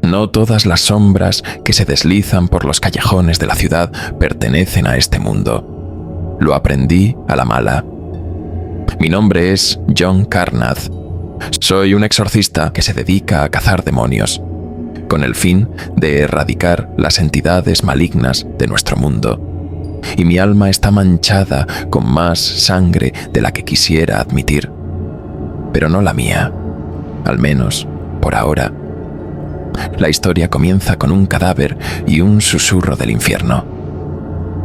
No todas las sombras que se deslizan por los callejones de la ciudad pertenecen a este mundo. Lo aprendí a la mala. Mi nombre es John Carnath. Soy un exorcista que se dedica a cazar demonios, con el fin de erradicar las entidades malignas de nuestro mundo. Y mi alma está manchada con más sangre de la que quisiera admitir. Pero no la mía, al menos por ahora. La historia comienza con un cadáver y un susurro del infierno.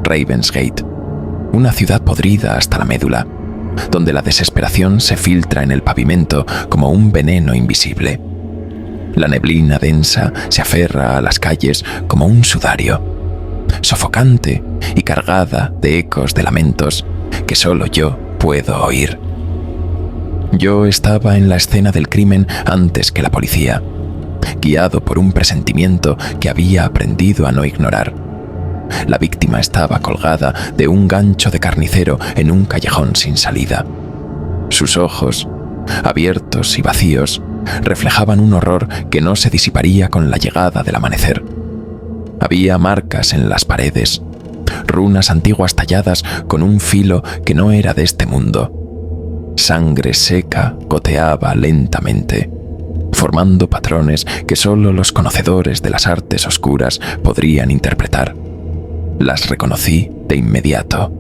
Ravensgate, una ciudad podrida hasta la médula, donde la desesperación se filtra en el pavimento como un veneno invisible. La neblina densa se aferra a las calles como un sudario, sofocante y cargada de ecos de lamentos que solo yo puedo oír. Yo estaba en la escena del crimen antes que la policía, guiado por un presentimiento que había aprendido a no ignorar. La víctima estaba colgada de un gancho de carnicero en un callejón sin salida. Sus ojos, abiertos y vacíos, reflejaban un horror que no se disiparía con la llegada del amanecer. Había marcas en las paredes, runas antiguas talladas con un filo que no era de este mundo. Sangre seca goteaba lentamente, formando patrones que solo los conocedores de las artes oscuras podrían interpretar. Las reconocí de inmediato.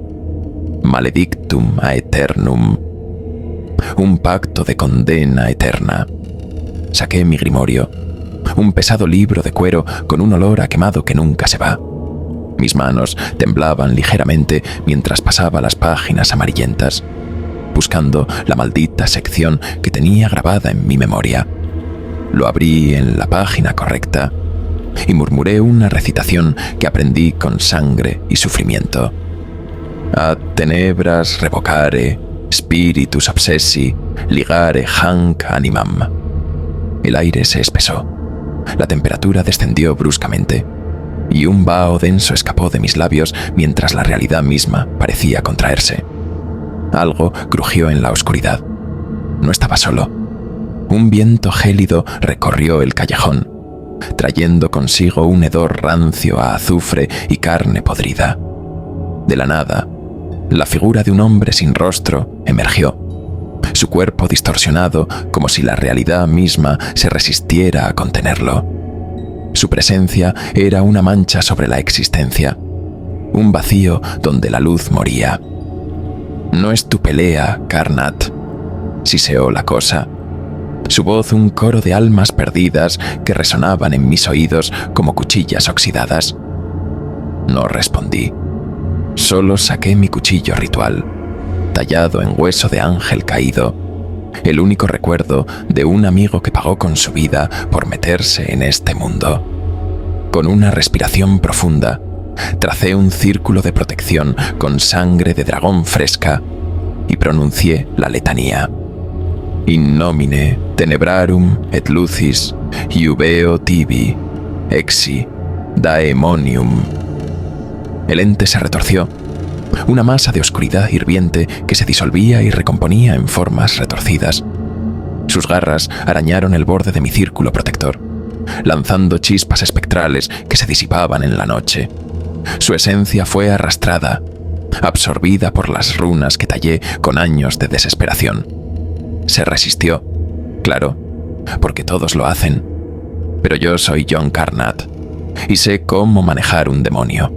Maledictum aeternum. Un pacto de condena eterna. Saqué mi grimorio, un pesado libro de cuero con un olor a quemado que nunca se va. Mis manos temblaban ligeramente mientras pasaba las páginas amarillentas, buscando la maldita sección que tenía grabada en mi memoria. Lo abrí en la página correcta y murmuré una recitación que aprendí con sangre y sufrimiento. Ad tenebras revocare, spiritus obsessi, ligare hanc animam. El aire se espesó, la temperatura descendió bruscamente, y un vaho denso escapó de mis labios mientras la realidad misma parecía contraerse. Algo crujió en la oscuridad. No estaba solo. Un viento gélido recorrió el callejón, trayendo consigo un hedor rancio a azufre y carne podrida. De la nada, la figura de un hombre sin rostro emergió, su cuerpo distorsionado como si la realidad misma se resistiera a contenerlo. Su presencia era una mancha sobre la existencia, un vacío donde la luz moría. «No es tu pelea, Carnath», siseó la cosa. Su voz un coro de almas perdidas que resonaban en mis oídos como cuchillas oxidadas. No respondí. Solo saqué mi cuchillo ritual, tallado en hueso de ángel caído, el único recuerdo de un amigo que pagó con su vida por meterse en este mundo. Con una respiración profunda, tracé un círculo de protección con sangre de dragón fresca y pronuncié la letanía. In nomine tenebrarum et lucis iubeo tibi, exi daemonium. El ente se retorció, una masa de oscuridad hirviente que se disolvía y recomponía en formas retorcidas. Sus garras arañaron el borde de mi círculo protector, lanzando chispas espectrales que se disipaban en la noche. Su esencia fue arrastrada, absorbida por las runas que tallé con años de desesperación. Se resistió, claro, porque todos lo hacen. Pero yo soy John Carnath y sé cómo manejar un demonio.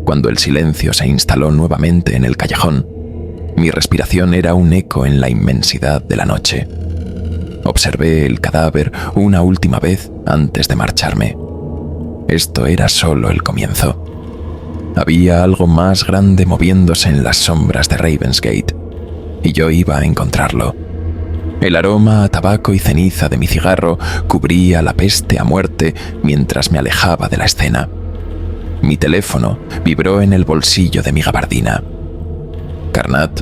Cuando el silencio se instaló nuevamente en el callejón, mi respiración era un eco en la inmensidad de la noche. Observé el cadáver una última vez antes de marcharme. Esto era solo el comienzo. Había algo más grande moviéndose en las sombras de Ravensgate, y yo iba a encontrarlo. El aroma a tabaco y ceniza de mi cigarro cubría la peste a muerte mientras me alejaba de la escena. Mi teléfono vibró en el bolsillo de mi gabardina. Carnath,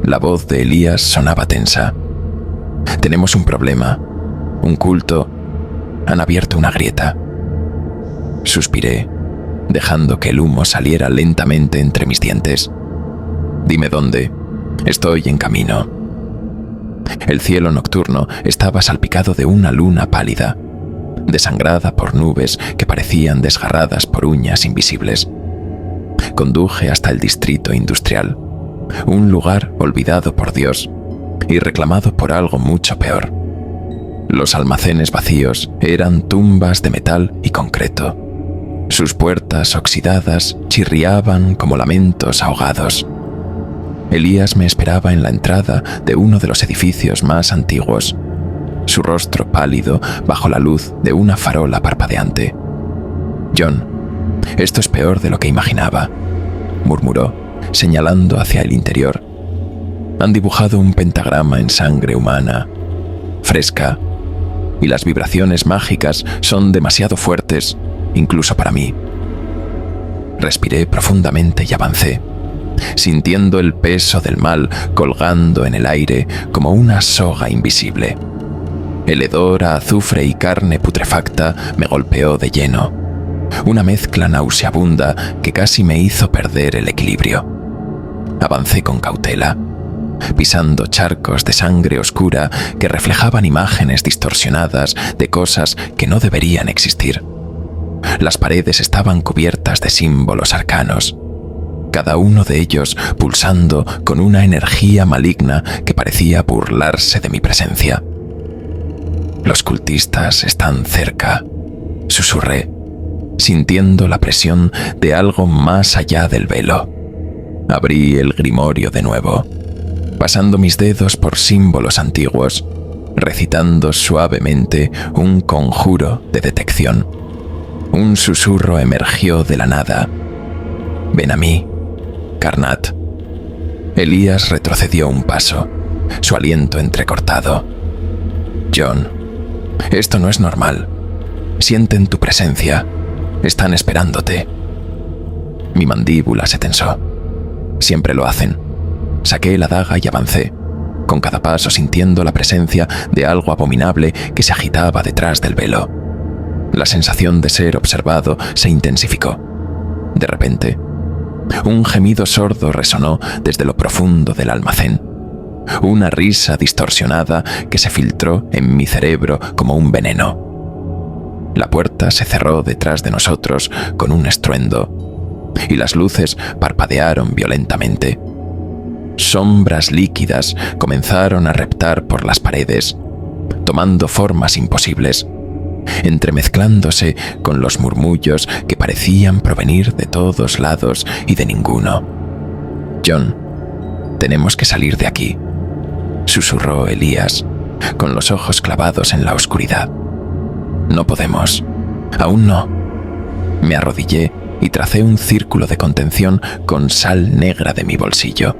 la voz de Elías sonaba tensa. Tenemos un problema, un culto. Han abierto una grieta. Suspiré, dejando que el humo saliera lentamente entre mis dientes. Dime dónde. Estoy en camino. El cielo nocturno estaba salpicado de una luna pálida. desangrada por nubes que parecían desgarradas por uñas invisibles. Conduje hasta el distrito industrial, un lugar olvidado por Dios y reclamado por algo mucho peor. Los almacenes vacíos eran tumbas de metal y concreto. Sus puertas oxidadas chirriaban como lamentos ahogados. Elías me esperaba en la entrada de uno de los edificios más antiguos, su rostro pálido bajo la luz de una farola parpadeante. «John, esto es peor de lo que imaginaba», murmuró, señalando hacia el interior. «Han dibujado un pentagrama en sangre humana, fresca, y las vibraciones mágicas son demasiado fuertes, incluso para mí». Respiré profundamente y avancé, sintiendo el peso del mal colgando en el aire como una soga invisible. El hedor a azufre y carne putrefacta me golpeó de lleno, una mezcla nauseabunda que casi me hizo perder el equilibrio. Avancé con cautela, pisando charcos de sangre oscura que reflejaban imágenes distorsionadas de cosas que no deberían existir. Las paredes estaban cubiertas de símbolos arcanos, cada uno de ellos pulsando con una energía maligna que parecía burlarse de mi presencia. «Los cultistas están cerca», susurré, sintiendo la presión de algo más allá del velo. Abrí el grimorio de nuevo, pasando mis dedos por símbolos antiguos, recitando suavemente un conjuro de detección. Un susurro emergió de la nada. «Ven a mí, Karnat». Elías retrocedió un paso, su aliento entrecortado. «John, esto no es normal. Sienten tu presencia. Están esperándote». Mi mandíbula se tensó. Siempre lo hacen. Saqué la daga y avancé, con cada paso sintiendo la presencia de algo abominable que se agitaba detrás del velo. La sensación de ser observado se intensificó. De repente, un gemido sordo resonó desde lo profundo del almacén. Una risa distorsionada que se filtró en mi cerebro como un veneno. La puerta se cerró detrás de nosotros con un estruendo, y las luces parpadearon violentamente. Sombras líquidas comenzaron a reptar por las paredes, tomando formas imposibles, entremezclándose con los murmullos que parecían provenir de todos lados y de ninguno. «John, tenemos que salir de aquí», susurró Elías, con los ojos clavados en la oscuridad. «No podemos. Aún no». Me arrodillé y tracé un círculo de contención con sal negra de mi bolsillo.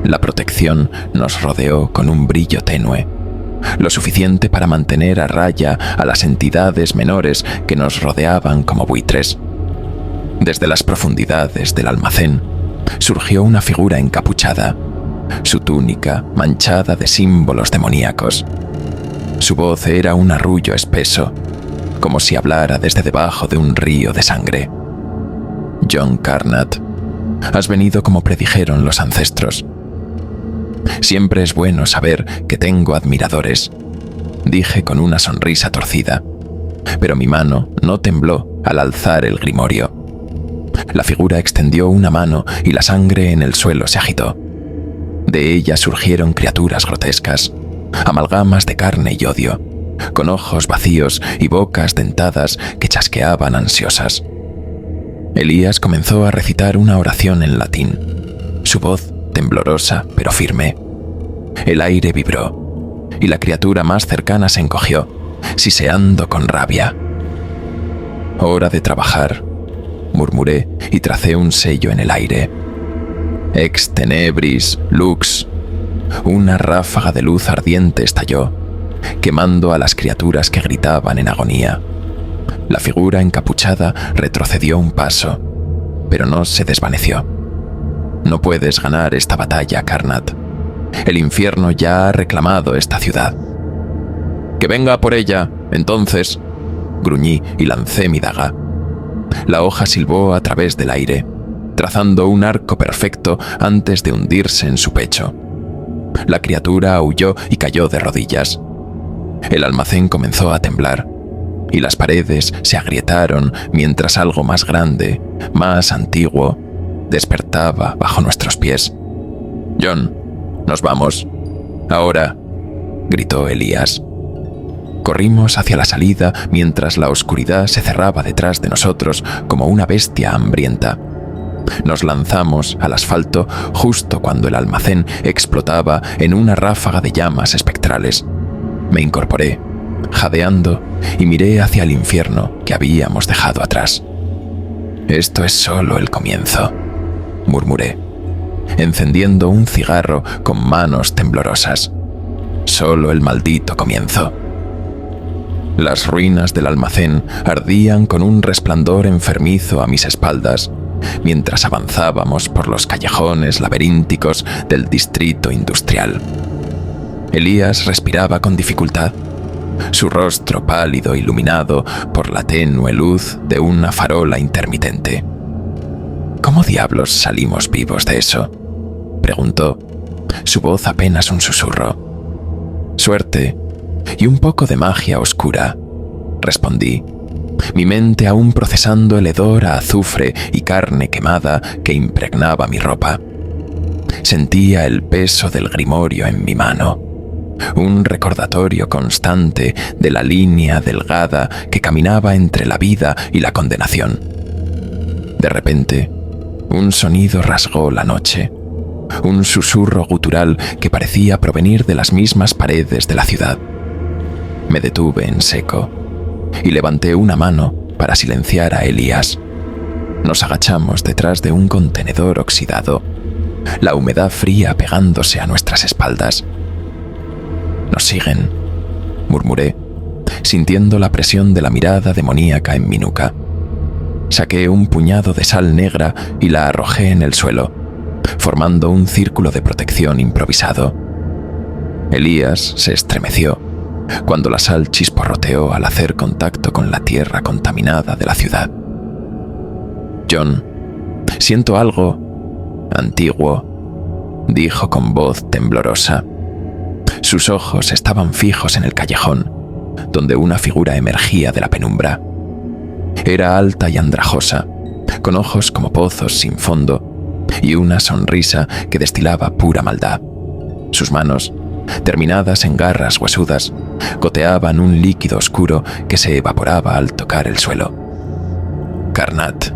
La protección nos rodeó con un brillo tenue, lo suficiente para mantener a raya a las entidades menores que nos rodeaban como buitres. Desde las profundidades del almacén surgió una figura encapuchada, su túnica manchada de símbolos demoníacos. Su voz era un arrullo espeso, como si hablara desde debajo de un río de sangre. «John Karnat, has venido como predijeron los ancestros. Siempre es bueno saber que tengo admiradores», dije con una sonrisa torcida, pero mi mano no tembló al alzar el grimorio. La figura extendió una mano y la sangre en el suelo se agitó. De ella surgieron criaturas grotescas, amalgamas de carne y odio, con ojos vacíos y bocas dentadas que chasqueaban ansiosas. Elías comenzó a recitar una oración en latín, su voz temblorosa pero firme. El aire vibró, y la criatura más cercana se encogió, siseando con rabia. «Hora de trabajar», murmuré y tracé un sello en el aire. «Ex tenebris lux». Una ráfaga de luz ardiente estalló, quemando a las criaturas que gritaban en agonía. La figura encapuchada retrocedió un paso, pero no se desvaneció. «No puedes ganar esta batalla, Karnat. El infierno ya ha reclamado esta ciudad». «Que venga por ella, entonces», gruñí y lancé mi daga. La hoja silbó a través del aire, trazando un arco perfecto antes de hundirse en su pecho. La criatura aulló y cayó de rodillas. El almacén comenzó a temblar. y las paredes se agrietaron mientras algo más grande, más antiguo, despertaba bajo nuestros pies. «John, nos vamos. Ahora», gritó Elías. Corrimos hacia la salida mientras la oscuridad se cerraba detrás de nosotros como una bestia hambrienta. Nos lanzamos al asfalto justo cuando el almacén explotaba en una ráfaga de llamas espectrales. Me incorporé, jadeando, y miré hacia el infierno que habíamos dejado atrás. «Esto es solo el comienzo», murmuré, encendiendo un cigarro con manos temblorosas. «Solo el maldito comienzo». Las ruinas del almacén ardían con un resplandor enfermizo a mis espaldas, mientras avanzábamos por los callejones laberínticos del distrito industrial. Elías respiraba con dificultad, su rostro pálido iluminado por la tenue luz de una farola intermitente. «¿Cómo diablos salimos vivos de eso?», preguntó, su voz apenas un susurro. «Suerte y un poco de magia oscura», respondí, mi mente aún procesando el hedor a azufre y carne quemada que impregnaba mi ropa. Sentía el peso del grimorio en mi mano, un recordatorio constante de la línea delgada que caminaba entre la vida y la condenación. De repente, un sonido rasgó la noche, un susurro gutural que parecía provenir de las mismas paredes de la ciudad. Me detuve en seco y levanté una mano para silenciar a Elías. Nos agachamos detrás de un contenedor oxidado, la humedad fría pegándose a nuestras espaldas. «Nos siguen», murmuré, sintiendo la presión de la mirada demoníaca en mi nuca. Saqué un puñado de sal negra y la arrojé en el suelo, formando un círculo de protección improvisado. Elías se estremeció cuando la sal chisporroteó al hacer contacto con la tierra contaminada de la ciudad. «John, siento algo antiguo», dijo con voz temblorosa. Sus ojos estaban fijos en el callejón, donde una figura emergía de la penumbra. Era alta y andrajosa, con ojos como pozos sin fondo y una sonrisa que destilaba pura maldad. Sus manos, terminadas en garras huesudas, goteaban un líquido oscuro que se evaporaba al tocar el suelo. «Karnat,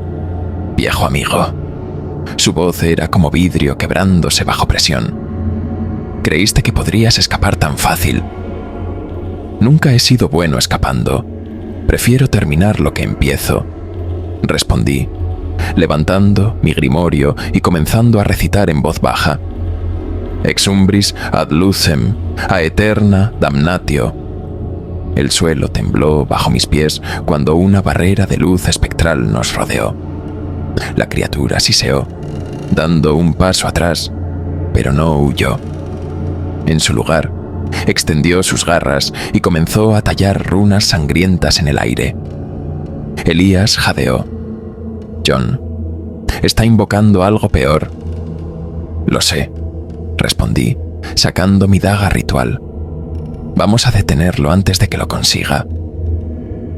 viejo amigo». Su voz era como vidrio quebrándose bajo presión. «¿Creíste que podrías escapar tan fácil?» «Nunca he sido bueno escapando. Prefiero terminar lo que empiezo», respondí, levantando mi grimorio y comenzando a recitar en voz baja. «Ex umbris ad lucem, aeterna damnatio». El suelo tembló bajo mis pies cuando una barrera de luz espectral nos rodeó. La criatura siseó, dando un paso atrás, pero no huyó. En su lugar, extendió sus garras y comenzó a tallar runas sangrientas en el aire. Elías jadeó. «John, está invocando algo peor». «Lo sé», respondí, sacando mi daga ritual. «Vamos a detenerlo antes de que lo consiga».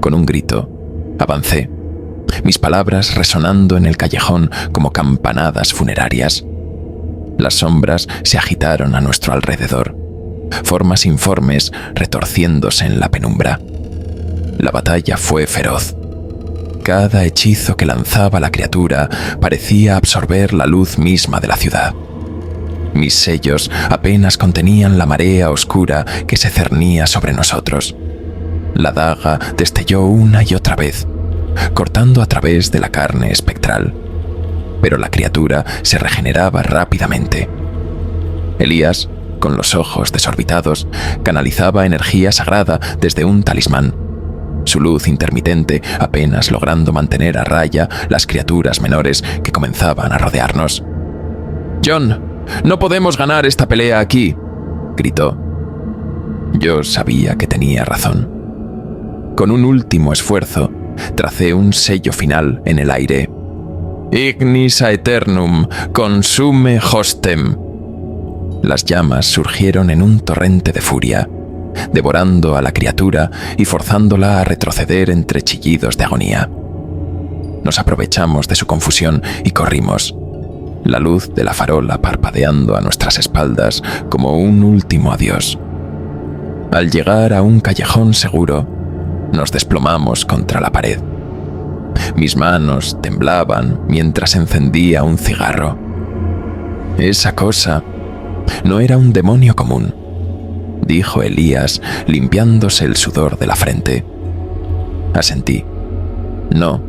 Con un grito, avancé, mis palabras resonando en el callejón como campanadas funerarias. Las sombras se agitaron a nuestro alrededor, formas informes retorciéndose en la penumbra. La batalla fue feroz. Cada hechizo que lanzaba la criatura parecía absorber la luz misma de la ciudad. Mis sellos apenas contenían la marea oscura que se cernía sobre nosotros. La daga destelló una y otra vez, cortando a través de la carne espectral, pero la criatura se regeneraba rápidamente. Elías, con los ojos desorbitados, canalizaba energía sagrada desde un talismán, su luz intermitente apenas logrando mantener a raya las criaturas menores que comenzaban a rodearnos. «John, no podemos ganar esta pelea aquí», gritó. Yo sabía que tenía razón. Con un último esfuerzo, tracé un sello final en el aire. «Ignis aeternum consume hostem». Las llamas surgieron en un torrente de furia, devorando a la criatura y forzándola a retroceder entre chillidos de agonía. Nos aprovechamos de su confusión y corrimos, la luz de la farola parpadeando a nuestras espaldas como un último adiós. Al llegar a un callejón seguro, nos desplomamos contra la pared. Mis manos temblaban mientras encendía un cigarro. Esa cosa no era un demonio común, dijo Elías, limpiándose el sudor de la frente. Asentí. No,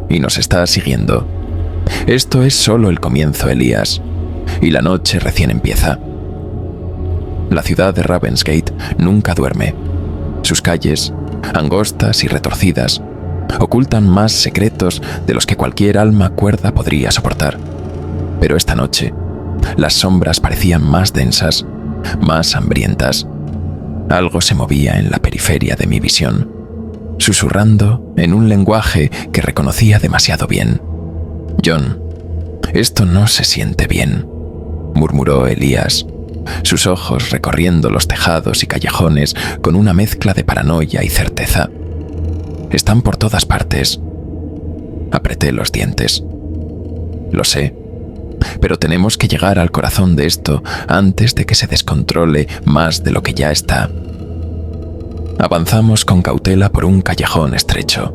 y nos está siguiendo. Esto es solo el comienzo, Elías, y la noche recién empieza. La ciudad de Ravensgate nunca duerme. Sus calles, angostas y retorcidas, ocultan más secretos de los que cualquier alma cuerda podría soportar. Pero esta noche, las sombras parecían más densas, más hambrientas. Algo se movía en la periferia de mi visión, susurrando en un lenguaje que reconocía demasiado bien. «John, esto no se siente bien», murmuró Elías, sus ojos recorriendo los tejados y callejones con una mezcla de paranoia y certeza. «Están por todas partes». Apreté los dientes. «Lo sé, pero tenemos que llegar al corazón de esto antes de que se descontrole más de lo que ya está». Avanzamos con cautela por un callejón estrecho,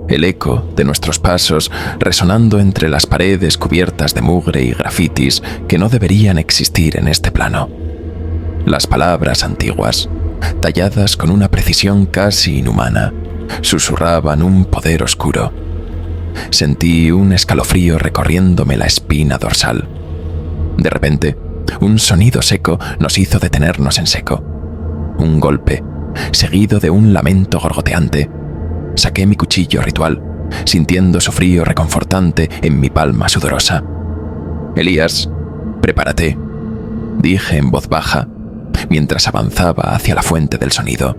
el eco de nuestros pasos resonando entre las paredes cubiertas de mugre y grafitis que no deberían existir en este plano. Las palabras antiguas, talladas con una precisión casi inhumana, susurraban un poder oscuro. Sentí un escalofrío recorriéndome la espina dorsal. De repente, un sonido seco nos hizo detenernos en seco. Un golpe, seguido de un lamento gorgoteante. Saqué mi cuchillo ritual, sintiendo su frío reconfortante en mi palma sudorosa. «Elías, prepárate», dije en voz baja, mientras avanzaba hacia la fuente del sonido.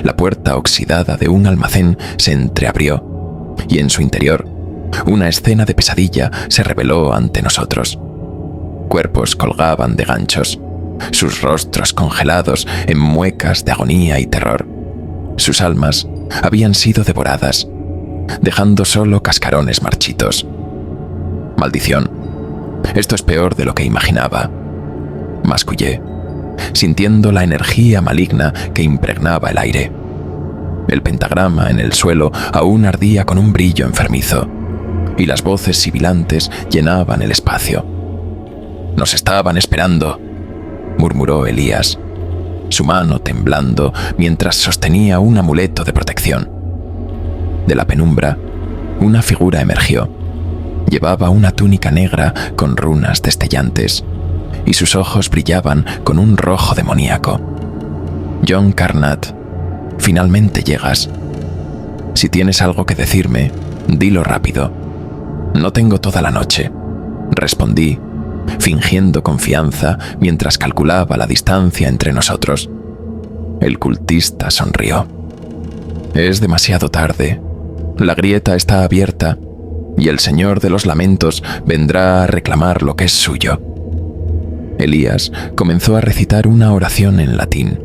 La puerta oxidada de un almacén se entreabrió, y en su interior, una escena de pesadilla se reveló ante nosotros. Cuerpos colgaban de ganchos, sus rostros congelados en muecas de agonía y terror. Sus almas habían sido devoradas, dejando solo cascarones marchitos. «Maldición, esto es peor de lo que imaginaba», mascullé, sintiendo la energía maligna que impregnaba el aire. El pentagrama en el suelo aún ardía con un brillo enfermizo, y las voces sibilantes llenaban el espacio. «Nos estaban esperando», murmuró Elías, su mano temblando mientras sostenía un amuleto de protección. De la penumbra, una figura emergió. Llevaba una túnica negra con runas destellantes, y sus ojos brillaban con un rojo demoníaco. «John Carnat, finalmente llegas. Si tienes algo que decirme, dilo rápido». «No tengo toda la noche», respondí, fingiendo confianza mientras calculaba la distancia entre nosotros. El cultista sonrió. «Es demasiado tarde. La grieta está abierta, y el Señor de los Lamentos vendrá a reclamar lo que es suyo». Elías comenzó a recitar una oración en latín,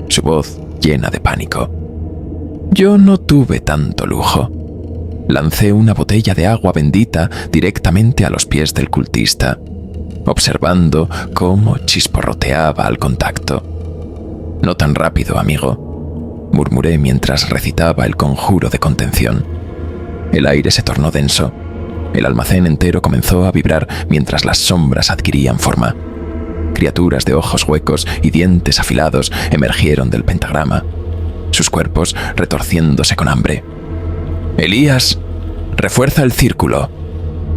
su voz llena de pánico. Yo no tuve tanto lujo. Lancé una botella de agua bendita directamente a los pies del cultista, observando cómo chisporroteaba al contacto. «No tan rápido, amigo», murmuré mientras recitaba el conjuro de contención. El aire se tornó denso. El almacén entero comenzó a vibrar mientras las sombras adquirían forma. Criaturas de ojos huecos y dientes afilados emergieron del pentagrama, sus cuerpos retorciéndose con hambre. «Elías, refuerza el círculo»,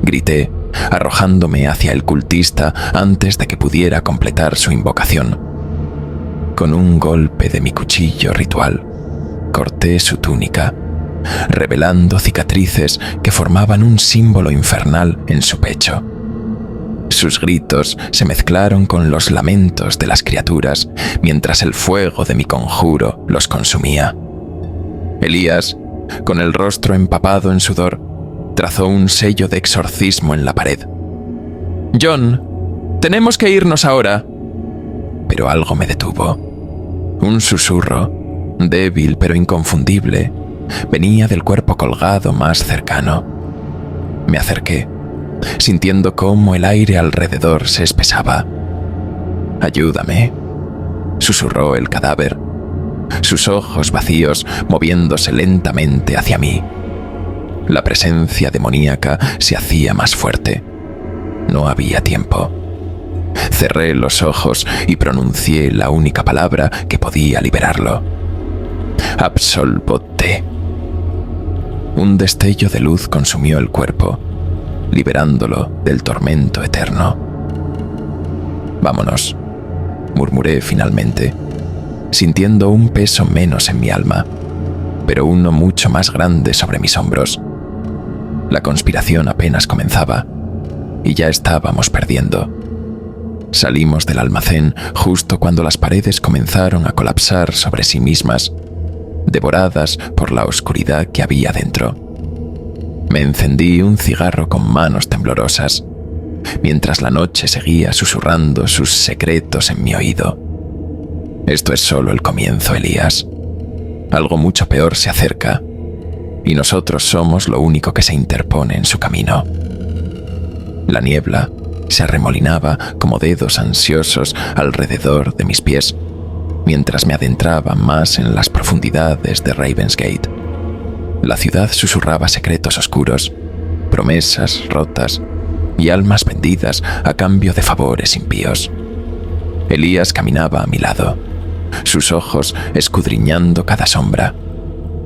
grité, arrojándome hacia el cultista antes de que pudiera completar su invocación. Con un golpe de mi cuchillo ritual, corté su túnica, revelando cicatrices que formaban un símbolo infernal en su pecho. Sus gritos se mezclaron con los lamentos de las criaturas mientras el fuego de mi conjuro los consumía. Elías, con el rostro empapado en sudor, trazó un sello de exorcismo en la pared. «John, tenemos que irnos ahora». Pero algo me detuvo. Un susurro, débil pero inconfundible, venía del cuerpo colgado más cercano. Me acerqué, sintiendo cómo el aire alrededor se espesaba. «Ayúdame», susurró el cadáver, sus ojos vacíos moviéndose lentamente hacia mí. La presencia demoníaca se hacía más fuerte. No había tiempo. Cerré los ojos y pronuncié la única palabra que podía liberarlo. «Absolvote». Un destello de luz consumió el cuerpo, liberándolo del tormento eterno. «Vámonos», murmuré finalmente, sintiendo un peso menos en mi alma, pero uno mucho más grande sobre mis hombros. La conspiración apenas comenzaba, y ya estábamos perdiendo. Salimos del almacén justo cuando las paredes comenzaron a colapsar sobre sí mismas, devoradas por la oscuridad que había dentro. Me encendí un cigarro con manos temblorosas, mientras la noche seguía susurrando sus secretos en mi oído. Esto es solo el comienzo, Elías. Algo mucho peor se acerca, y nosotros somos lo único que se interpone en su camino. La niebla se arremolinaba como dedos ansiosos alrededor de mis pies, mientras me adentraba más en las profundidades de Ravensgate. La ciudad susurraba secretos oscuros, promesas rotas y almas vendidas a cambio de favores impíos. Elías caminaba a mi lado, sus ojos escudriñando cada sombra,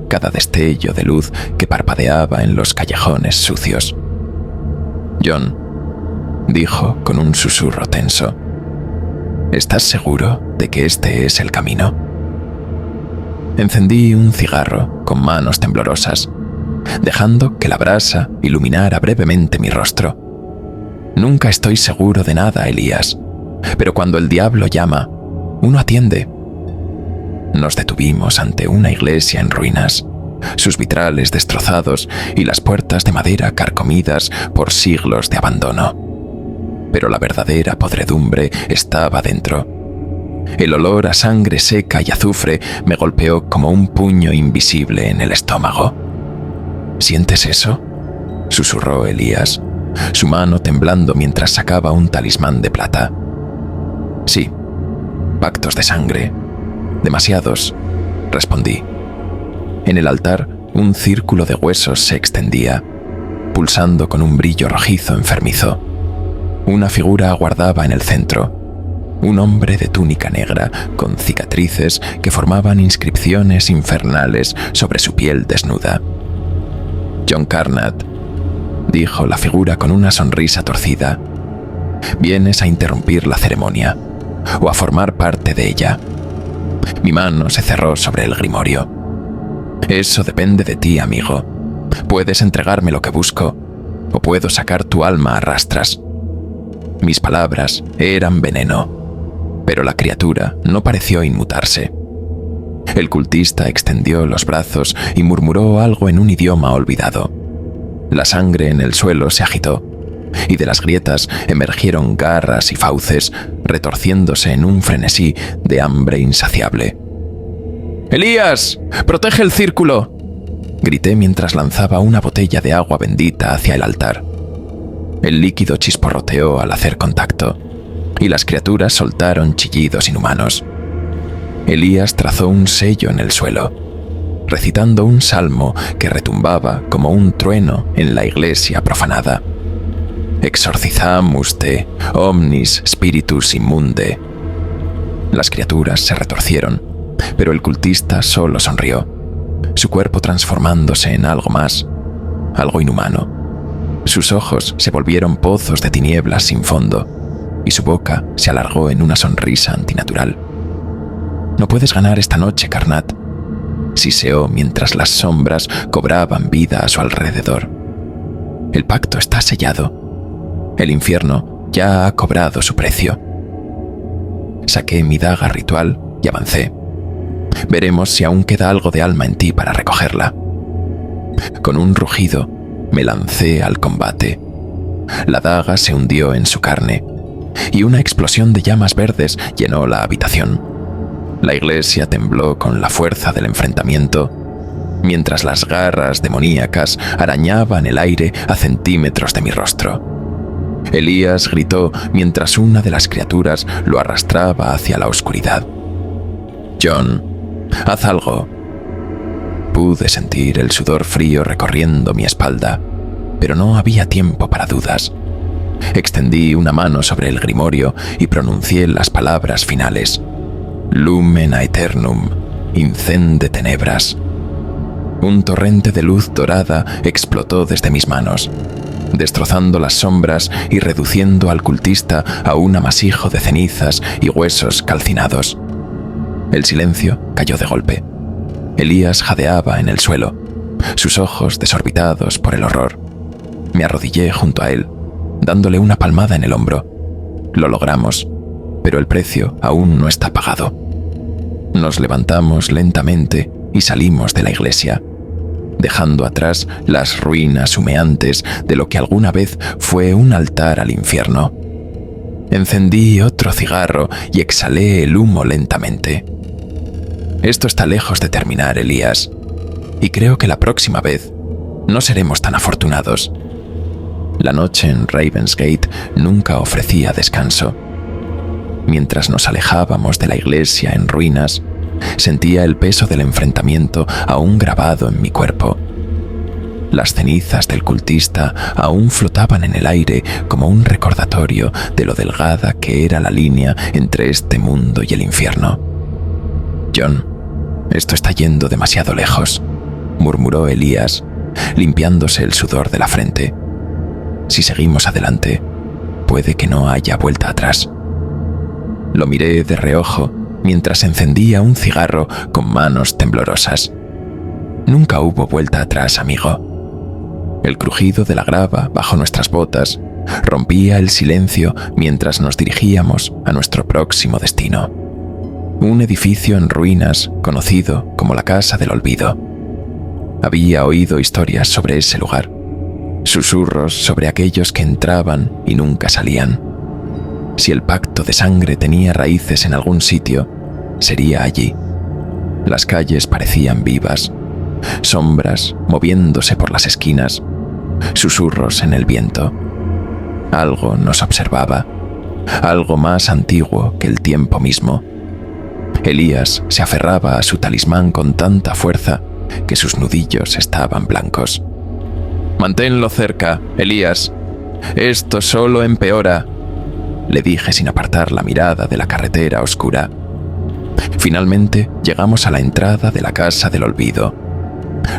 cada destello de luz que parpadeaba en los callejones sucios. «John», dijo con un susurro tenso, «¿estás seguro de que este es el camino?» Encendí un cigarro con manos temblorosas, dejando que la brasa iluminara brevemente mi rostro. Nunca estoy seguro de nada, Elías, pero cuando el diablo llama, uno atiende. Nos detuvimos ante una iglesia en ruinas, sus vitrales destrozados y las puertas de madera carcomidas por siglos de abandono. Pero la verdadera podredumbre estaba dentro. El olor a sangre seca y azufre me golpeó como un puño invisible en el estómago. «¿Sientes eso?», susurró Elías, su mano temblando mientras sacaba un talismán de plata. «Sí, pactos de sangre. Demasiados», respondí. En el altar, un círculo de huesos se extendía, pulsando con un brillo rojizo enfermizo. Una figura aguardaba en el centro, un hombre de túnica negra con cicatrices que formaban inscripciones infernales sobre su piel desnuda. «John Carnat», dijo la figura con una sonrisa torcida, «vienes a interrumpir la ceremonia, o a formar parte de ella». Mi mano se cerró sobre el grimorio. «Eso depende de ti, amigo. Puedes entregarme lo que busco, o puedo sacar tu alma a rastras». Mis palabras eran veneno, pero la criatura no pareció inmutarse. El cultista extendió los brazos y murmuró algo en un idioma olvidado. La sangre en el suelo se agitó, y de las grietas emergieron garras y fauces, retorciéndose en un frenesí de hambre insaciable. «¡Elías! ¡Protege el círculo!», grité mientras lanzaba una botella de agua bendita hacia el altar. El líquido chisporroteó al hacer contacto, y las criaturas soltaron chillidos inhumanos. Elías trazó un sello en el suelo, recitando un salmo que retumbaba como un trueno en la iglesia profanada. «Exorcizamus te, omnis spiritus immunde». Las criaturas se retorcieron, pero el cultista solo sonrió, su cuerpo transformándose en algo más, algo inhumano. Sus ojos se volvieron pozos de tinieblas sin fondo, y su boca se alargó en una sonrisa antinatural. «No puedes ganar esta noche, Carnat», siseó mientras las sombras cobraban vida a su alrededor. «El pacto está sellado. El infierno ya ha cobrado su precio». Saqué mi daga ritual y avancé. Veremos si aún queda algo de alma en ti para recogerla. Con un rugido, me lancé al combate. La daga se hundió en su carne, y una explosión de llamas verdes llenó la habitación. La iglesia tembló con la fuerza del enfrentamiento, mientras las garras demoníacas arañaban el aire a centímetros de mi rostro. Elías gritó mientras una de las criaturas lo arrastraba hacia la oscuridad. «John, haz algo». Pude sentir el sudor frío recorriendo mi espalda, pero no había tiempo para dudas. Extendí una mano sobre el grimorio y pronuncié las palabras finales: «Lumen aeternum, incende tenebras». Un torrente de luz dorada explotó desde mis manos, destrozando las sombras y reduciendo al cultista a un amasijo de cenizas y huesos calcinados. El silencio cayó de golpe. Elías jadeaba en el suelo, sus ojos desorbitados por el horror. Me arrodillé junto a él, dándole una palmada en el hombro. Lo logramos, pero el precio aún no está pagado. Nos levantamos lentamente y salimos de la iglesia, dejando atrás las ruinas humeantes de lo que alguna vez fue un altar al infierno. Encendí otro cigarro y exhalé el humo lentamente. Esto está lejos de terminar, Elías, y creo que la próxima vez no seremos tan afortunados. La noche en Ravensgate nunca ofrecía descanso. Mientras nos alejábamos de la iglesia en ruinas, sentía el peso del enfrentamiento aún grabado en mi cuerpo. Las cenizas del cultista aún flotaban en el aire como un recordatorio de lo delgada que era la línea entre este mundo y el infierno. «John, esto está yendo demasiado lejos», murmuró Elías, limpiándose el sudor de la frente. «Si seguimos adelante, puede que no haya vuelta atrás». Lo miré de reojo mientras encendía un cigarro con manos temblorosas. Nunca hubo vuelta atrás, amigo. El crujido de la grava bajo nuestras botas rompía el silencio mientras nos dirigíamos a nuestro próximo destino. Un edificio en ruinas conocido como la Casa del Olvido. Había oído historias sobre ese lugar, susurros sobre aquellos que entraban y nunca salían. Si el pacto de sangre tenía raíces en algún sitio, sería allí. Las calles parecían vivas, sombras moviéndose por las esquinas, susurros en el viento. Algo nos observaba, algo más antiguo que el tiempo mismo. Elías se aferraba a su talismán con tanta fuerza que sus nudillos estaban blancos. «Manténlo cerca, Elías. Esto solo empeora», le dije sin apartar la mirada de la carretera oscura. Finalmente llegamos a la entrada de la Casa del Olvido.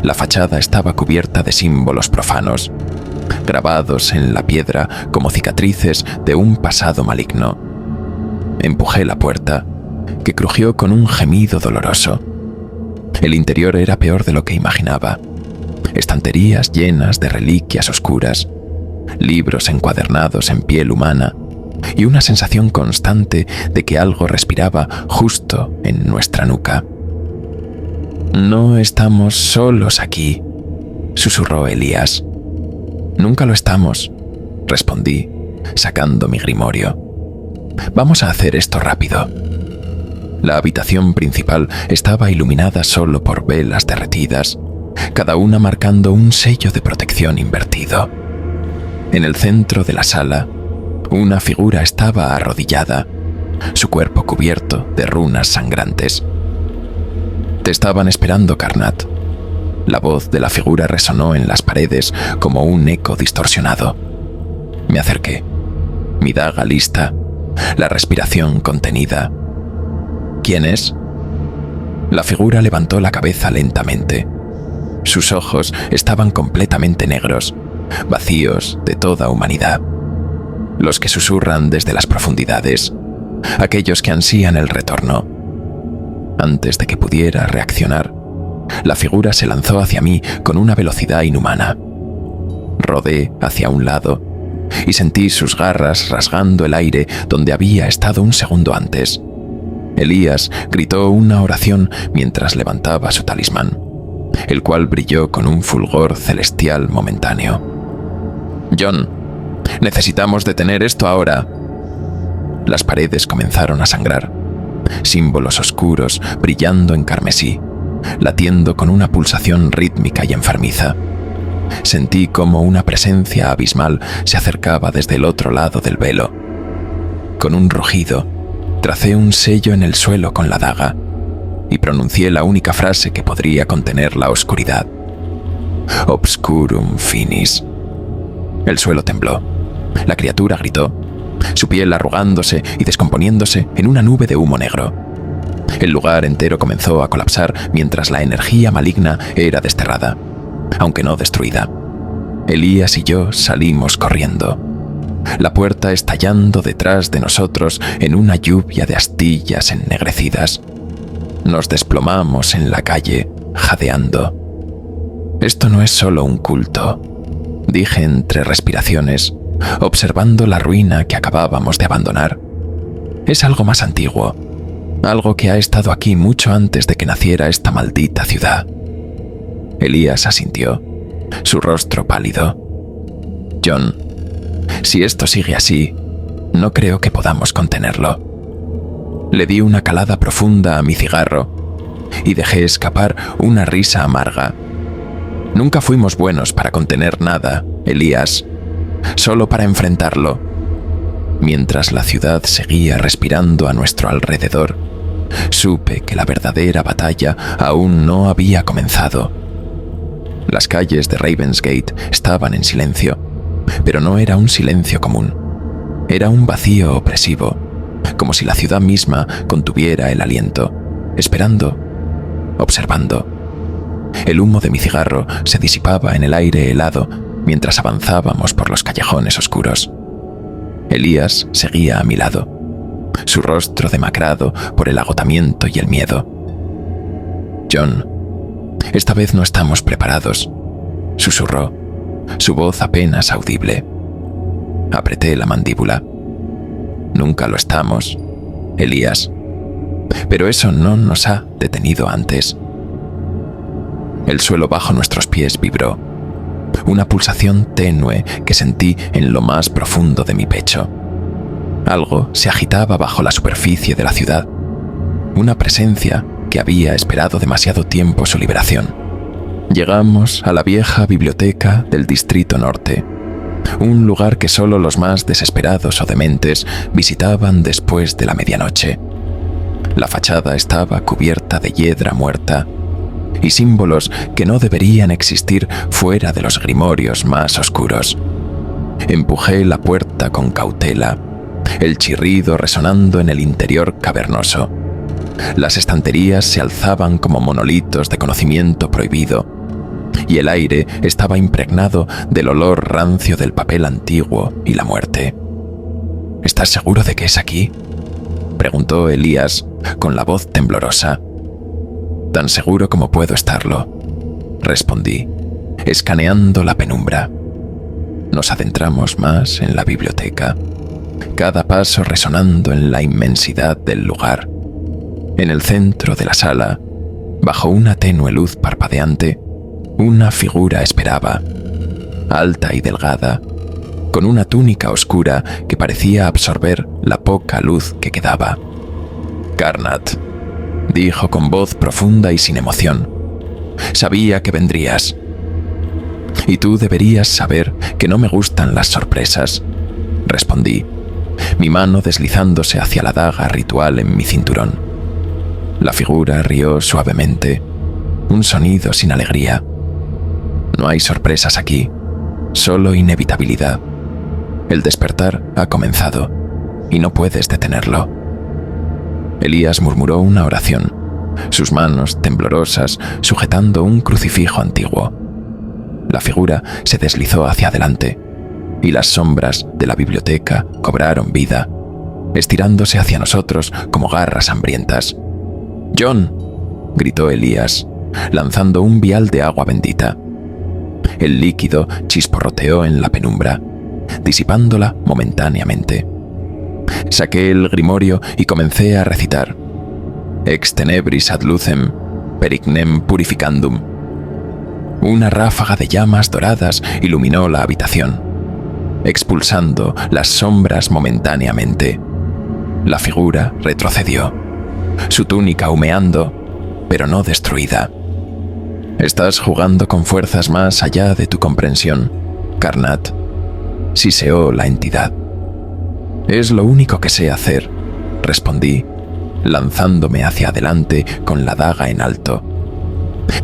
La fachada estaba cubierta de símbolos profanos, grabados en la piedra como cicatrices de un pasado maligno. Empujé la puerta, que crujió con un gemido doloroso. El interior era peor de lo que imaginaba. Estanterías llenas de reliquias oscuras, libros encuadernados en piel humana, y una sensación constante de que algo respiraba justo en nuestra nuca. «No estamos solos aquí», susurró Elías. «Nunca lo estamos», respondí, sacando mi grimorio. «Vamos a hacer esto rápido». La habitación principal estaba iluminada solo por velas derretidas, cada una marcando un sello de protección invertido. En el centro de la sala, una figura estaba arrodillada, su cuerpo cubierto de runas sangrantes. «Te estaban esperando, Karnat». La voz de la figura resonó en las paredes como un eco distorsionado. Me acerqué, mi daga lista, la respiración contenida. «¿Quién es?». La figura levantó la cabeza lentamente. Sus ojos estaban completamente negros, vacíos de toda humanidad. Los que susurran desde las profundidades, aquellos que ansían el retorno. Antes de que pudiera reaccionar, la figura se lanzó hacia mí con una velocidad inhumana. Rodé hacia un lado y sentí sus garras rasgando el aire donde había estado un segundo antes. Elías gritó una oración mientras levantaba su talismán, el cual brilló con un fulgor celestial momentáneo. «John, necesitamos detener esto ahora». Las paredes comenzaron a sangrar. símbolos oscuros brillando en carmesí, latiendo con una pulsación rítmica y enfermiza. Sentí como una presencia abismal se acercaba desde el otro lado del velo. Con un rugido, tracé un sello en el suelo con la daga y pronuncié la única frase que podría contener la oscuridad. Obscurum finis. El suelo tembló. La criatura gritó, su piel arrugándose y descomponiéndose en una nube de humo negro. El lugar entero comenzó a colapsar mientras la energía maligna era desterrada, aunque no destruida. Elías y yo salimos corriendo, la puerta estallando detrás de nosotros en una lluvia de astillas ennegrecidas. Nos desplomamos en la calle, jadeando. Esto no es solo un culto, dije entre respiraciones, observando la ruina que acabábamos de abandonar. Es algo más antiguo, algo que ha estado aquí mucho antes de que naciera esta maldita ciudad. Elías asintió, su rostro pálido. John, si esto sigue así, no creo que podamos contenerlo. Le di una calada profunda a mi cigarro y dejé escapar una risa amarga. Nunca fuimos buenos para contener nada, Elías, solo para enfrentarlo. Mientras la ciudad seguía respirando a nuestro alrededor, supe que la verdadera batalla aún no había comenzado. Las calles de Ravensgate estaban en silencio, pero no era un silencio común. Era un vacío opresivo, como si la ciudad misma contuviera el aliento, esperando, observando. El humo de mi cigarro se disipaba en el aire helado mientras avanzábamos por los callejones oscuros. Elías seguía a mi lado, su rostro demacrado por el agotamiento y el miedo. John, esta vez no estamos preparados, susurró, su voz apenas audible. Apreté la mandíbula. Nunca lo estamos, Elías. Pero eso no nos ha detenido antes. El suelo bajo nuestros pies vibró, una pulsación tenue que sentí en lo más profundo de mi pecho. Algo se agitaba bajo la superficie de la ciudad, una presencia que había esperado demasiado tiempo su liberación. Llegamos a la vieja biblioteca del Distrito Norte, un lugar que solo los más desesperados o dementes visitaban después de la medianoche. La fachada estaba cubierta de hiedra muerta y símbolos que no deberían existir fuera de los grimorios más oscuros. Empujé la puerta con cautela, el chirrido resonando en el interior cavernoso. Las estanterías se alzaban como monolitos de conocimiento prohibido, y el aire estaba impregnado del olor rancio del papel antiguo y la muerte. ¿Estás seguro de que es aquí?, preguntó Elías con la voz temblorosa. Tan seguro como puedo estarlo, respondí, escaneando la penumbra. Nos adentramos más en la biblioteca, cada paso resonando en la inmensidad del lugar. En el centro de la sala, bajo una tenue luz parpadeante, una figura esperaba, alta y delgada, con una túnica oscura que parecía absorber la poca luz que quedaba. Carnath, dijo con voz profunda y sin emoción. Sabía que vendrías. Y tú deberías saber que no me gustan las sorpresas, respondí, mi mano deslizándose hacia la daga ritual en mi cinturón. La figura rió suavemente, un sonido sin alegría. No hay sorpresas aquí, solo inevitabilidad. El despertar ha comenzado, y no puedes detenerlo. Elías murmuró una oración, sus manos temblorosas sujetando un crucifijo antiguo. La figura se deslizó hacia adelante, y las sombras de la biblioteca cobraron vida, estirándose hacia nosotros como garras hambrientas. «John», gritó Elías, lanzando un vial de agua bendita. El líquido chisporroteó en la penumbra, disipándola momentáneamente. Saqué el grimorio y comencé a recitar «Ex tenebris ad lucem, perignem purificandum». Una ráfaga de llamas doradas iluminó la habitación, expulsando las sombras momentáneamente. La figura retrocedió, su túnica humeando, pero no destruida. Estás jugando con fuerzas más allá de tu comprensión, Karnat, siseó la entidad. Es lo único que sé hacer, respondí, lanzándome hacia adelante con la daga en alto.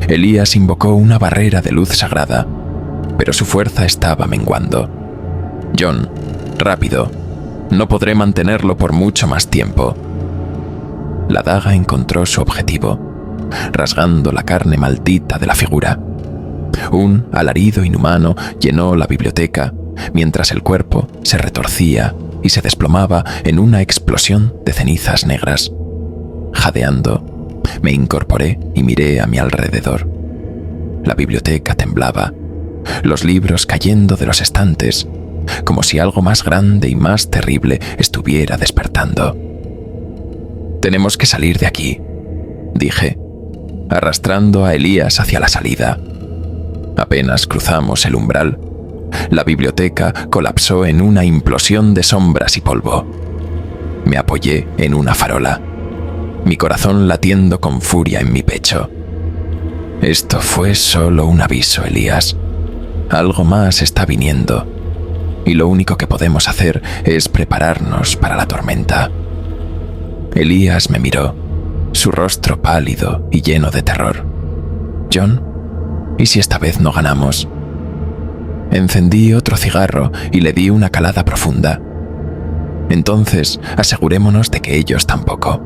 Elías invocó una barrera de luz sagrada, pero su fuerza estaba menguando. John, rápido, no podré mantenerlo por mucho más tiempo. La daga encontró su objetivo, rasgando la carne maldita de la figura. Un alarido inhumano llenó la biblioteca, mientras el cuerpo se retorcía y se desplomaba en una explosión de cenizas negras. Jadeando, me incorporé y miré a mi alrededor. La biblioteca temblaba, los libros cayendo de los estantes, como si algo más grande y más terrible estuviera despertando. «Tenemos que salir de aquí», dije, arrastrando a Elías hacia la salida. Apenas cruzamos el umbral, la biblioteca colapsó en una implosión de sombras y polvo. Me apoyé en una farola, mi corazón latiendo con furia en mi pecho. Esto fue solo un aviso, Elías. Algo más está viniendo, y lo único que podemos hacer es prepararnos para la tormenta. Elías me miró, su rostro pálido y lleno de terror. «John, ¿y si esta vez no ganamos?» Encendí otro cigarro y le di una calada profunda. «Entonces, asegurémonos de que ellos tampoco».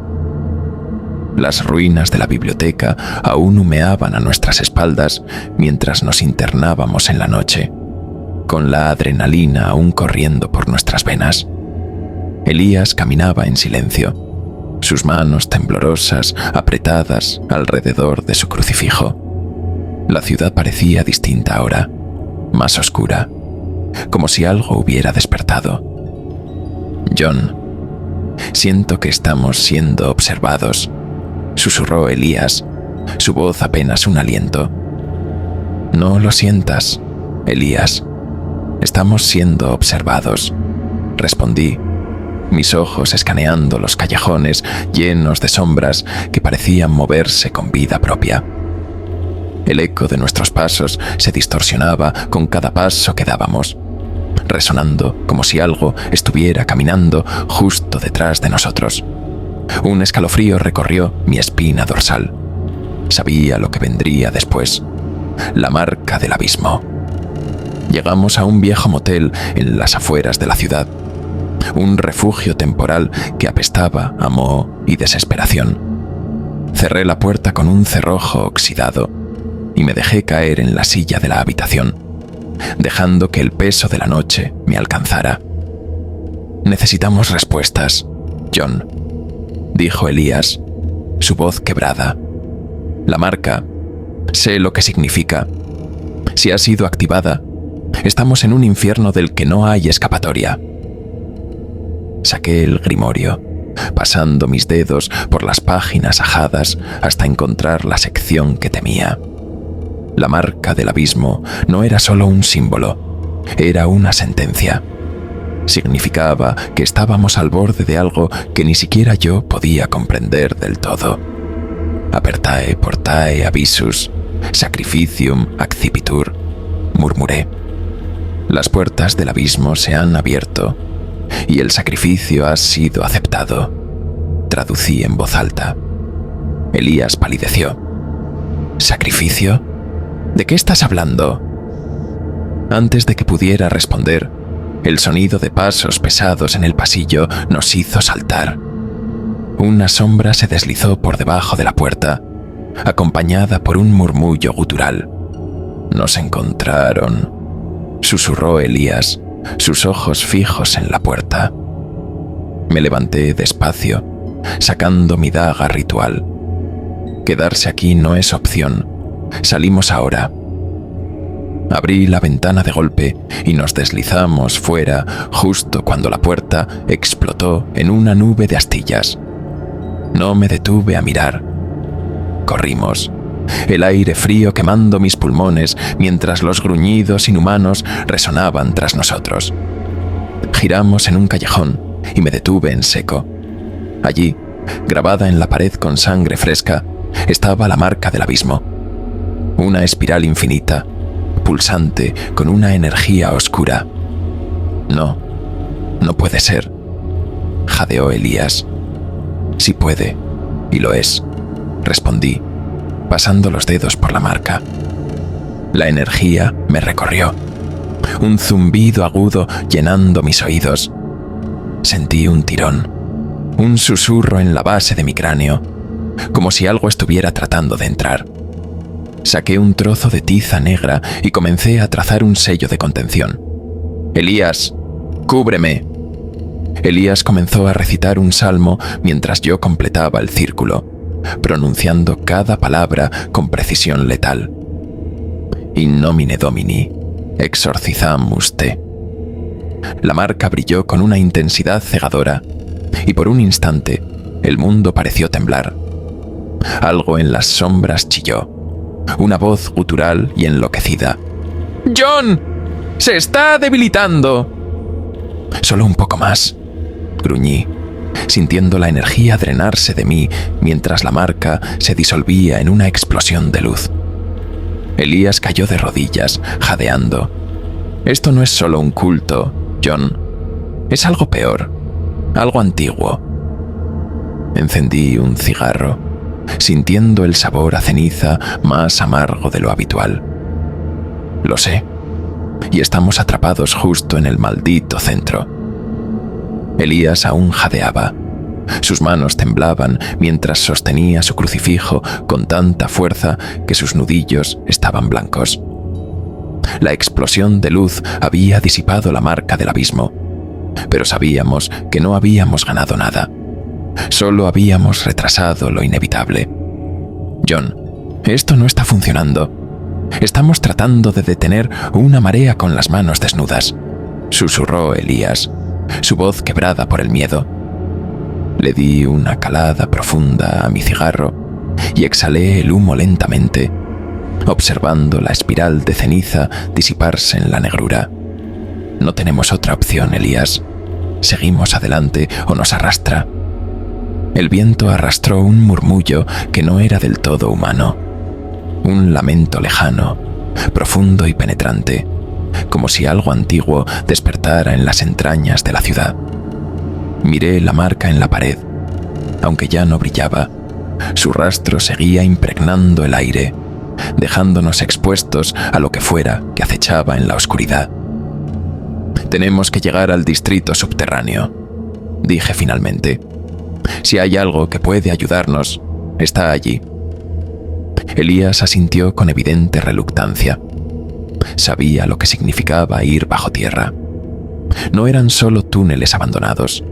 Las ruinas de la biblioteca aún humeaban a nuestras espaldas mientras nos internábamos en la noche, con la adrenalina aún corriendo por nuestras venas. Elías caminaba en silencio, sus manos temblorosas apretadas alrededor de su crucifijo. La ciudad parecía distinta ahora, más oscura, como si algo hubiera despertado. «John, siento que estamos siendo observados», susurró Elías, su voz apenas un aliento. «No lo sientas, Elías. Estamos siendo observados», respondí, mis ojos escaneando los callejones llenos de sombras que parecían moverse con vida propia. El eco de nuestros pasos se distorsionaba con cada paso que dábamos, resonando como si algo estuviera caminando justo detrás de nosotros. Un escalofrío recorrió mi espina dorsal. Sabía lo que vendría después, la marca del abismo. Llegamos a un viejo motel en las afueras de la ciudad, un refugio temporal que apestaba a moho y desesperación. Cerré la puerta con un cerrojo oxidado y me dejé caer en la silla de la habitación, dejando que el peso de la noche me alcanzara. «Necesitamos respuestas, John», dijo Elías, su voz quebrada. «La marca, sé lo que significa. Si ha sido activada, estamos en un infierno del que no hay escapatoria». Saqué el grimorio, pasando mis dedos por las páginas ajadas hasta encontrar la sección que temía. La marca del abismo no era solo un símbolo, era una sentencia. Significaba que estábamos al borde de algo que ni siquiera yo podía comprender del todo. «Apertae portae abisus, sacrificium accipitur», murmuré. «Las puertas del abismo se han abierto y el sacrificio ha sido aceptado», traducí en voz alta. Elías palideció. «¿Sacrificio? ¿De qué estás hablando?» Antes de que pudiera responder, el sonido de pasos pesados en el pasillo nos hizo saltar. Una sombra se deslizó por debajo de la puerta, acompañada por un murmullo gutural. «Nos encontraron», susurró Elías, sus ojos fijos en la puerta. Me levanté despacio, sacando mi daga ritual. Quedarse aquí no es opción. Salimos ahora. Abrí la ventana de golpe y nos deslizamos fuera justo cuando la puerta explotó en una nube de astillas. No me detuve a mirar. Corrimos, el aire frío quemando mis pulmones mientras los gruñidos inhumanos resonaban tras nosotros. Giramos en un callejón y me detuve en seco. Allí, Grabada en la pared con sangre fresca, estaba la marca del abismo. Una espiral infinita, pulsante, con una energía oscura. No, no puede ser, jadeó Elías. Sí puede, y lo es, respondí, pasando los dedos por la marca. La energía me recorrió. Un zumbido agudo llenando mis oídos. Sentí un tirón, un susurro en la base de mi cráneo, como si algo estuviera tratando de entrar. Saqué un trozo de tiza negra y comencé a trazar un sello de contención. «Elías, cúbreme». Elías comenzó a recitar un salmo mientras yo completaba el círculo, pronunciando cada palabra con precisión letal. «In nomine Domini, exorcizamus te». La marca brilló con una intensidad cegadora, y por un instante el mundo pareció temblar. Algo en las sombras chilló, una voz gutural y enloquecida. «¡John! ¡Se está debilitando!». «Solo un poco más», gruñí, sintiendo la energía drenarse de mí mientras la marca se disolvía en una explosión de luz. Elías cayó de rodillas, jadeando. «Esto no es solo un culto, John. Es algo peor, algo antiguo». Encendí un cigarro, sintiendo el sabor a ceniza más amargo de lo habitual. Lo sé, y estamos atrapados justo en el maldito centro. Elías aún jadeaba. Sus manos temblaban mientras sostenía su crucifijo con tanta fuerza que sus nudillos estaban blancos. La explosión de luz había disipado la marca del abismo, pero sabíamos que no habíamos ganado nada. Solo habíamos retrasado lo inevitable. «John, esto no está funcionando. Estamos tratando de detener una marea con las manos desnudas», susurró Elías, su voz quebrada por el miedo. Le di una calada profunda a mi cigarro y exhalé el humo lentamente, observando la espiral de ceniza disiparse en la negrura. «No tenemos otra opción, Elías. Seguimos adelante o nos arrastra». El viento arrastró un murmullo que no era del todo humano. Un lamento lejano, profundo y penetrante, como si algo antiguo despertara en las entrañas de la ciudad. Miré la marca en la pared. Aunque ya no brillaba, su rastro seguía impregnando el aire, dejándonos expuestos a lo que fuera que acechaba en la oscuridad. «Tenemos que llegar al distrito subterráneo», dije finalmente. «Si hay algo que puede ayudarnos, está allí». Elías asintió con evidente reluctancia. Sabía lo que significaba ir bajo tierra. No eran solo túneles abandonados,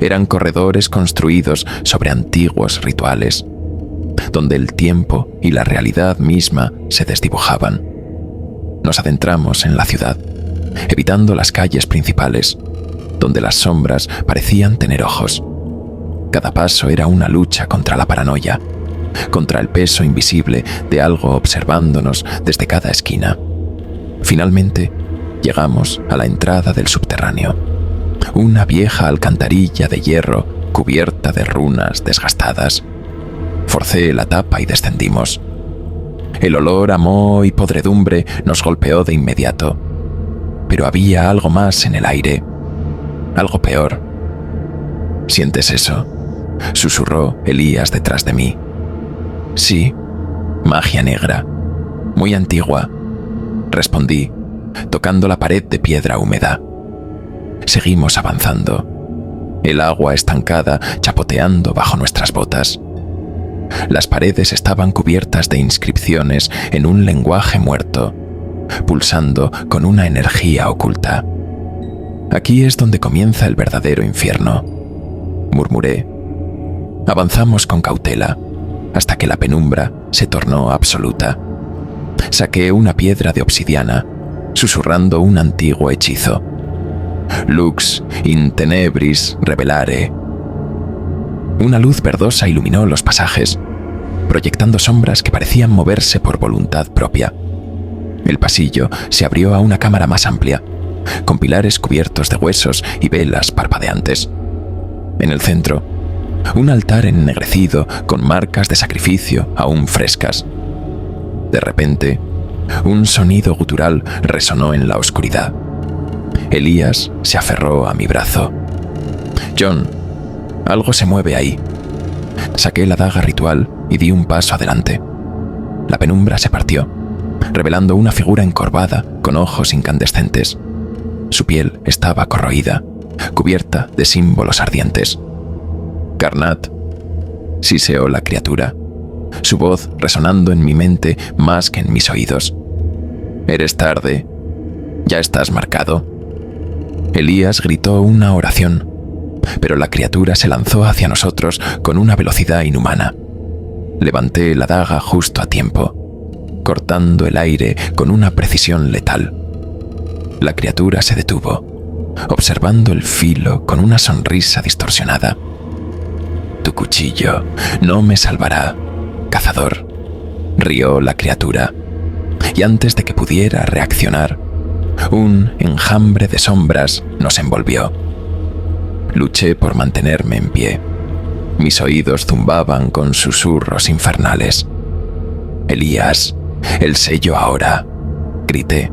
eran corredores construidos sobre antiguos rituales, donde el tiempo y la realidad misma se desdibujaban. Nos adentramos en la ciudad, evitando las calles principales, donde las sombras parecían tener ojos. Cada paso era una lucha contra la paranoia, contra el peso invisible de algo observándonos desde cada esquina. Finalmente, llegamos a la entrada del subterráneo, una vieja alcantarilla de hierro cubierta de runas desgastadas. Forcé la tapa y descendimos. El olor a moho y podredumbre nos golpeó de inmediato, pero había algo más en el aire, algo peor. «¿Sientes eso?», susurró Elías detrás de mí. «Sí, magia negra, muy antigua», respondí, tocando la pared de piedra húmeda. Seguimos avanzando, el agua estancada chapoteando bajo nuestras botas. Las paredes estaban cubiertas de inscripciones en un lenguaje muerto, pulsando con una energía oculta. «Aquí es donde comienza el verdadero infierno», murmuré. Avanzamos con cautela, hasta que la penumbra se tornó absoluta. Saqué una piedra de obsidiana, susurrando un antiguo hechizo. «Lux in tenebris revelare». Una luz verdosa iluminó los pasajes, proyectando sombras que parecían moverse por voluntad propia. El pasillo se abrió a una cámara más amplia, con pilares cubiertos de huesos y velas parpadeantes. En el centro, Un altar ennegrecido con marcas de sacrificio aún frescas. De repente, un sonido gutural resonó en la oscuridad. Elías se aferró a mi brazo. «John, algo se mueve ahí». Saqué la daga ritual y di un paso adelante. La penumbra se partió, revelando una figura encorvada con ojos incandescentes. Su piel estaba corroída, cubierta de símbolos ardientes. «Karnat», siseó la criatura, su voz resonando en mi mente más que en mis oídos. «Eres tarde. Ya estás marcado». Elías gritó una oración, pero la criatura se lanzó hacia nosotros con una velocidad inhumana. Levanté la daga justo a tiempo, cortando el aire con una precisión letal. La criatura se detuvo, observando el filo con una sonrisa distorsionada. «Tu cuchillo no me salvará, cazador», rió la criatura, y antes de que pudiera reaccionar, un enjambre de sombras nos envolvió. Luché por mantenerme en pie. Mis oídos zumbaban con susurros infernales. «Elías, el sello ahora», grité.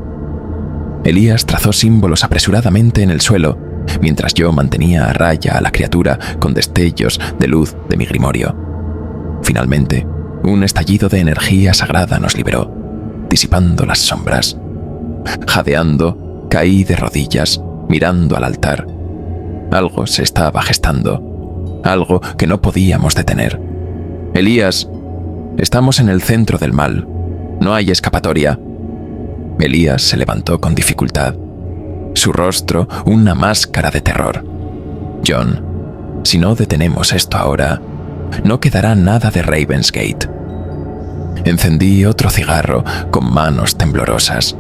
Elías trazó símbolos apresuradamente en el suelo, mientras yo mantenía a raya a la criatura con destellos de luz de mi grimorio. Finalmente, un estallido de energía sagrada nos liberó, disipando las sombras. Jadeando, caí de rodillas, mirando al altar. Algo se estaba gestando, algo que no podíamos detener. «Elías, estamos en el centro del mal. No hay escapatoria». Elías se levantó con dificultad, su rostro una máscara de terror. «John, si no detenemos esto ahora, no quedará nada de Ravensgate». Encendí otro cigarro con manos temblorosas,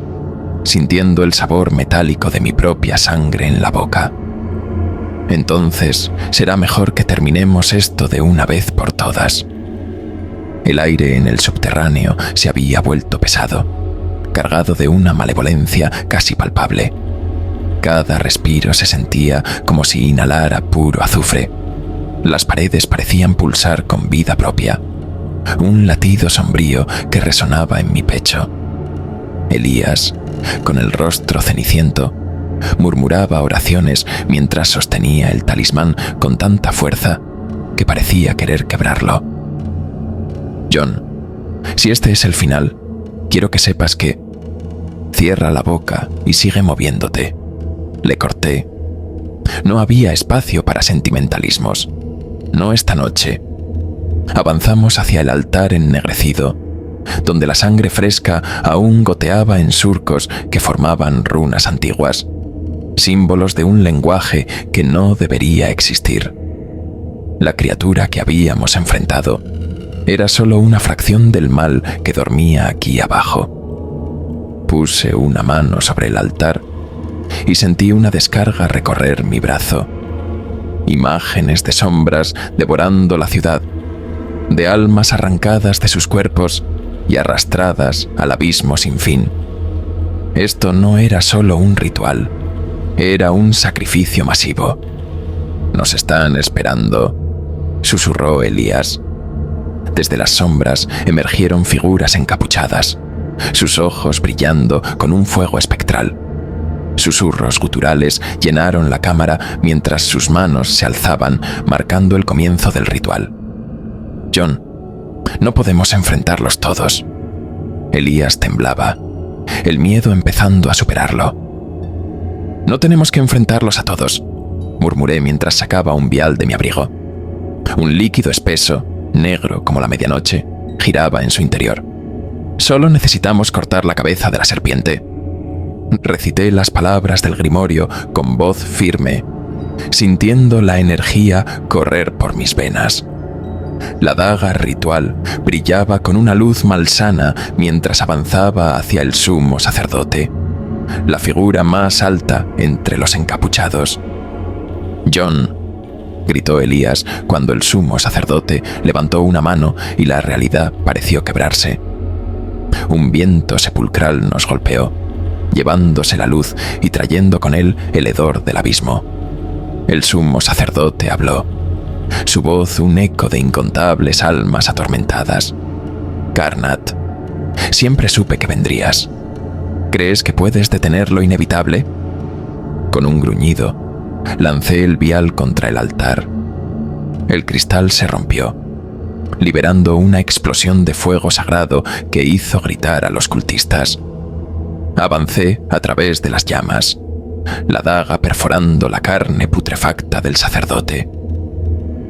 sintiendo el sabor metálico de mi propia sangre en la boca. «Entonces será mejor que terminemos esto de una vez por todas». El aire en el subterráneo se había vuelto pesado, cargado de una malevolencia casi palpable. Cada respiro se sentía como si inhalara puro azufre. Las paredes parecían pulsar con vida propia, un latido sombrío que resonaba en mi pecho. Elías, con el rostro ceniciento, murmuraba oraciones mientras sostenía el talismán con tanta fuerza que parecía querer quebrarlo. «John, si este es el final, quiero que sepas que...». «Cierra la boca y sigue moviéndote», le corté. No había espacio para sentimentalismos. No esta noche. Avanzamos hacia el altar ennegrecido, donde la sangre fresca aún goteaba en surcos que formaban runas antiguas, símbolos de un lenguaje que no debería existir. La criatura que habíamos enfrentado era solo una fracción del mal que dormía aquí abajo. Puse una mano sobre el altar y sentí una descarga recorrer mi brazo. Imágenes de sombras devorando la ciudad, de almas arrancadas de sus cuerpos y arrastradas al abismo sin fin. Esto no era solo un ritual, era un sacrificio masivo. «Nos están esperando», susurró Elías. Desde las sombras emergieron figuras encapuchadas, sus ojos brillando con un fuego espectral. Susurros guturales llenaron la cámara mientras sus manos se alzaban, marcando el comienzo del ritual. «John, no podemos enfrentarlos todos». Elías temblaba, el miedo empezando a superarlo. «No tenemos que enfrentarlos a todos», murmuré mientras sacaba un vial de mi abrigo. Un líquido espeso, negro como la medianoche, giraba en su interior. «Solo necesitamos cortar la cabeza de la serpiente». Recité las palabras del grimorio con voz firme, sintiendo la energía correr por mis venas. La daga ritual brillaba con una luz malsana mientras avanzaba hacia el sumo sacerdote, la figura más alta entre los encapuchados. «John», gritó Elías cuando el sumo sacerdote levantó una mano y la realidad pareció quebrarse. Un viento sepulcral nos golpeó, llevándose la luz y trayendo con él el hedor del abismo. El sumo sacerdote habló. su voz un eco de incontables almas atormentadas. Karnat, siempre supe que vendrías. ¿Crees que puedes detener lo inevitable? Con un gruñido, lancé el vial contra el altar. El cristal se rompió, liberando una explosión de fuego sagrado que hizo gritar a los cultistas. Avancé a través de las llamas, la daga perforando la carne putrefacta del sacerdote.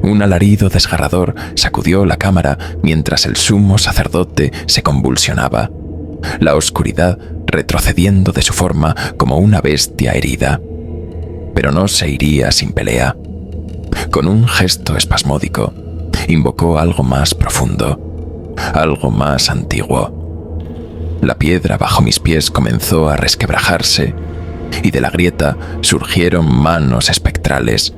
Un alarido desgarrador sacudió la cámara mientras el sumo sacerdote se convulsionaba, la oscuridad retrocediendo de su forma como una bestia herida. Pero no se iría sin pelea. Con un gesto espasmódico, invocó algo más profundo, algo más antiguo. La piedra bajo mis pies comenzó a resquebrajarse, y de la grieta surgieron manos espectrales,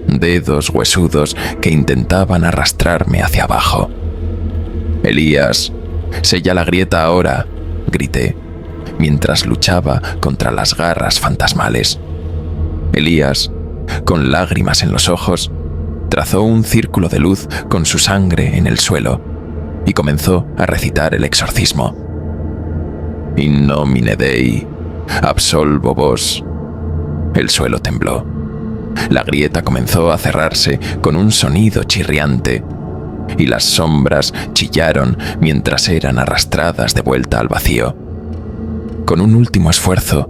dedos huesudos que intentaban arrastrarme hacia abajo. «Elías, sella la grieta ahora», grité, mientras luchaba contra las garras fantasmales. Elías, con lágrimas en los ojos, trazó un círculo de luz con su sangre en el suelo y comenzó a recitar el exorcismo. «In nomine Dei, absolvo vos». El suelo tembló. La grieta comenzó a cerrarse con un sonido chirriante, y las sombras chillaron mientras eran arrastradas de vuelta al vacío. Con un último esfuerzo,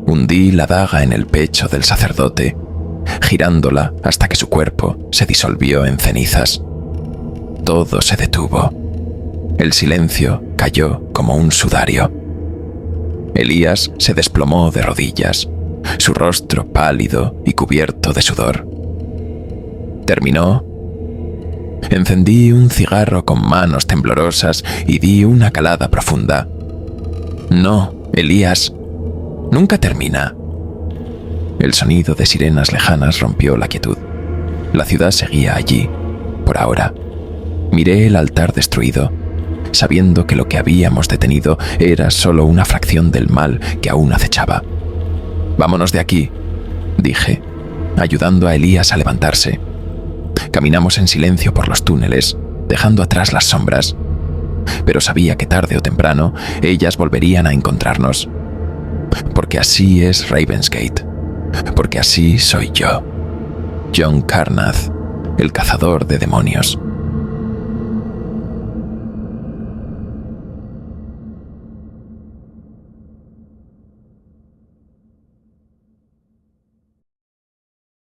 hundí la daga en el pecho del sacerdote, girándola hasta que su cuerpo se disolvió en cenizas. Todo se detuvo. El silencio cayó como un sudario. Elías se desplomó de rodillas, su rostro pálido y cubierto de sudor. Terminó. Encendí un cigarro con manos temblorosas y di una calada profunda. «No, Elías, nunca termina». El sonido de sirenas lejanas rompió la quietud. La ciudad seguía allí, por ahora. Miré el altar destruido, sabiendo que lo que habíamos detenido era solo una fracción del mal que aún acechaba. «Vámonos de aquí», dije, ayudando a Elías a levantarse. Caminamos en silencio por los túneles, dejando atrás las sombras. Pero sabía que tarde o temprano ellas volverían a encontrarnos. Porque así es Ravensgate. Porque así soy yo. Jon Karnath, el cazador de demonios.